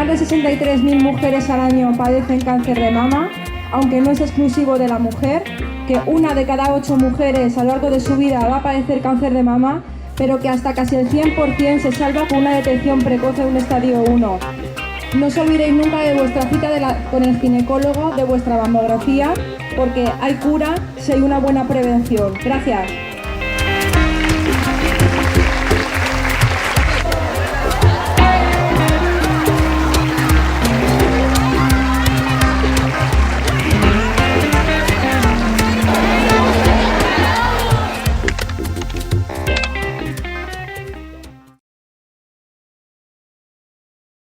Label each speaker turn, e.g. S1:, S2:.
S1: de 63.000 mujeres al año padecen cáncer de mama, aunque no es exclusivo de la mujer, que 1 de cada 8 mujeres a lo largo de su vida va a padecer cáncer de mama, pero que hasta casi el 100% se salva con una detección precoz en un estadio 1. No os olvidéis nunca de vuestra cita con el ginecólogo, de vuestra mamografía, porque hay cura si hay una buena prevención. Gracias.